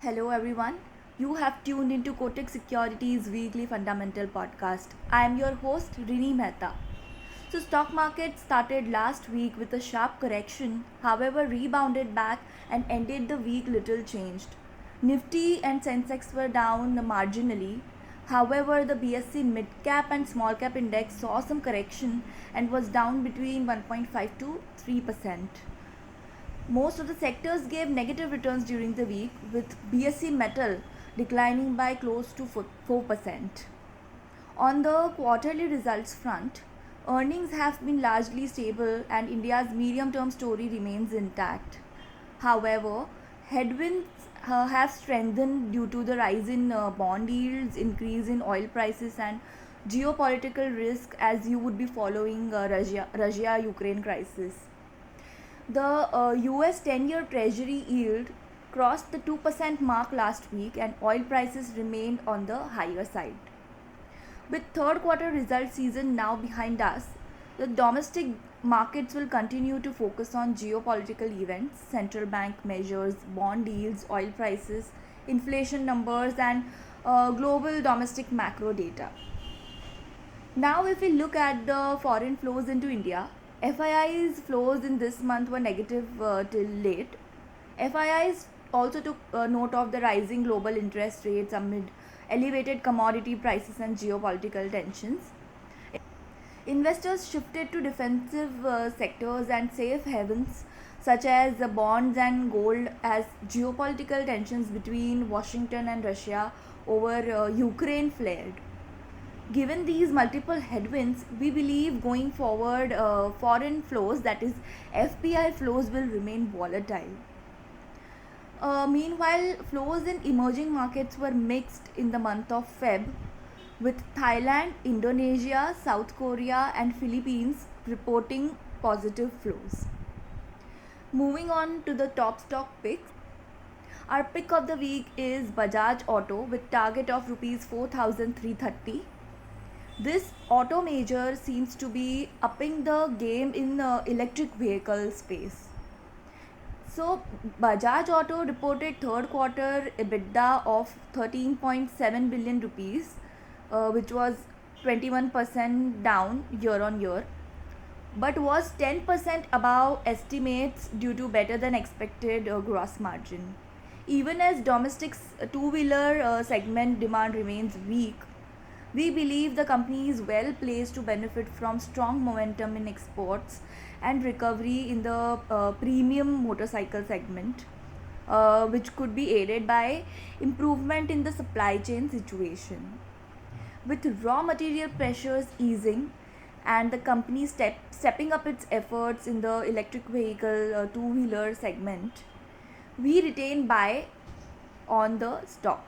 Hello everyone. You have tuned into Kotak Securities weekly fundamental podcast. I am your host Rini Mehta. So stock market started last week with a sharp correction, however rebounded back and ended the week little changed. Nifty and Sensex were down marginally. However, the BSE mid cap and small cap index saw some correction and was down between 1.5 to 3%. Most of the sectors gave negative returns during the week, with BSE Metal declining by close to 4%. On the quarterly results front, earnings have been largely stable and India's medium term story remains intact. However, headwinds have strengthened due to the rise in bond yields, increase in oil prices, and geopolitical risk as you would be following Russia Ukraine crisis. The US 10-year Treasury yield crossed the 2% mark last week and oil prices remained on the higher side. With third quarter result season now behind us, the domestic markets will continue to focus on geopolitical events, central bank measures, bond yields, oil prices, inflation numbers, and global domestic macro data. Now, if we look at the foreign flows into India, FIIs flows in this month were negative till late. FIIs also took note of the rising global interest rates amid elevated commodity prices and geopolitical tensions. Investors shifted to defensive sectors and safe havens such as bonds and gold as geopolitical tensions between Washington and Russia over Ukraine flared. Given these multiple headwinds, we believe going forward foreign flows, that is FPI flows, will remain volatile. Meanwhile, flows in emerging markets were mixed in the month of Feb, with Thailand, Indonesia, South Korea, and Philippines reporting positive flows. Moving on to the top stock picks. Our pick of the week is Bajaj Auto with target of rupees 4,330. This auto major seems to be upping the game in the electric vehicle space. So, Bajaj Auto reported third quarter EBITDA of 13.7 billion rupees, which was 21% down year on year, but was 10% above estimates due to better than expected gross margin. Even as domestic two-wheeler segment demand remains weak, we believe the company is well placed to benefit from strong momentum in exports and recovery in the premium motorcycle segment, which could be aided by improvement in the supply chain situation. With raw material pressures easing and the company stepping up its efforts in the electric vehicle two-wheeler segment, we retain buy on the stock.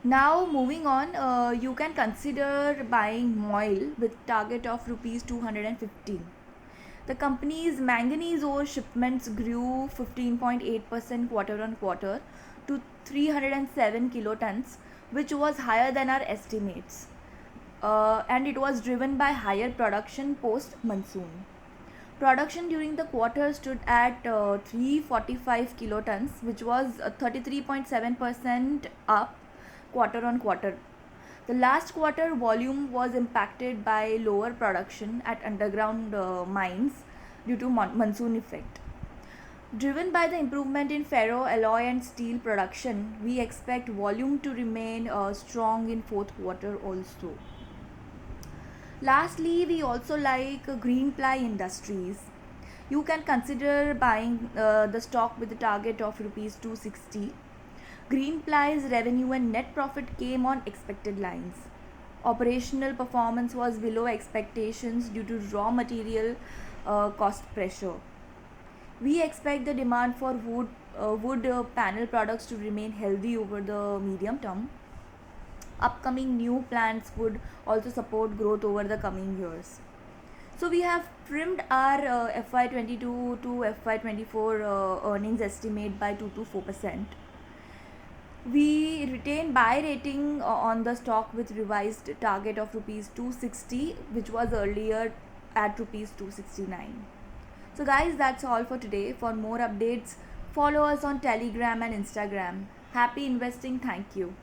Now moving on, you can consider buying MOIL with target of rupees 215. The company's manganese ore shipments grew 15.8% quarter on quarter to 307 kilotons, which was higher than our estimates. And it was driven by higher production post monsoon. Production during the quarter stood at 345 kilotons, which was 33.7% up quarter on quarter. The last quarter volume was impacted by lower production at underground mines due to monsoon effect. Driven by the improvement in ferro alloy and steel production, we expect volume to remain strong in fourth quarter also. Lastly, we also like Greenply Industries. You can consider buying the stock with a target of rupees 260. Greenply's revenue and net profit came on expected lines. Operational performance was below expectations due to raw material cost pressure. We expect the demand for wood panel products to remain healthy over the medium term. Upcoming new plants would also support growth over the coming years. So we have trimmed our FY22 to FY24 earnings estimate by 2 to 4%. We retain buy rating on the stock with revised target of rupees 260, which was earlier at rupees 269. So guys, that's all for today. For more updates, Follow us on Telegram and Instagram. Happy investing. Thank you.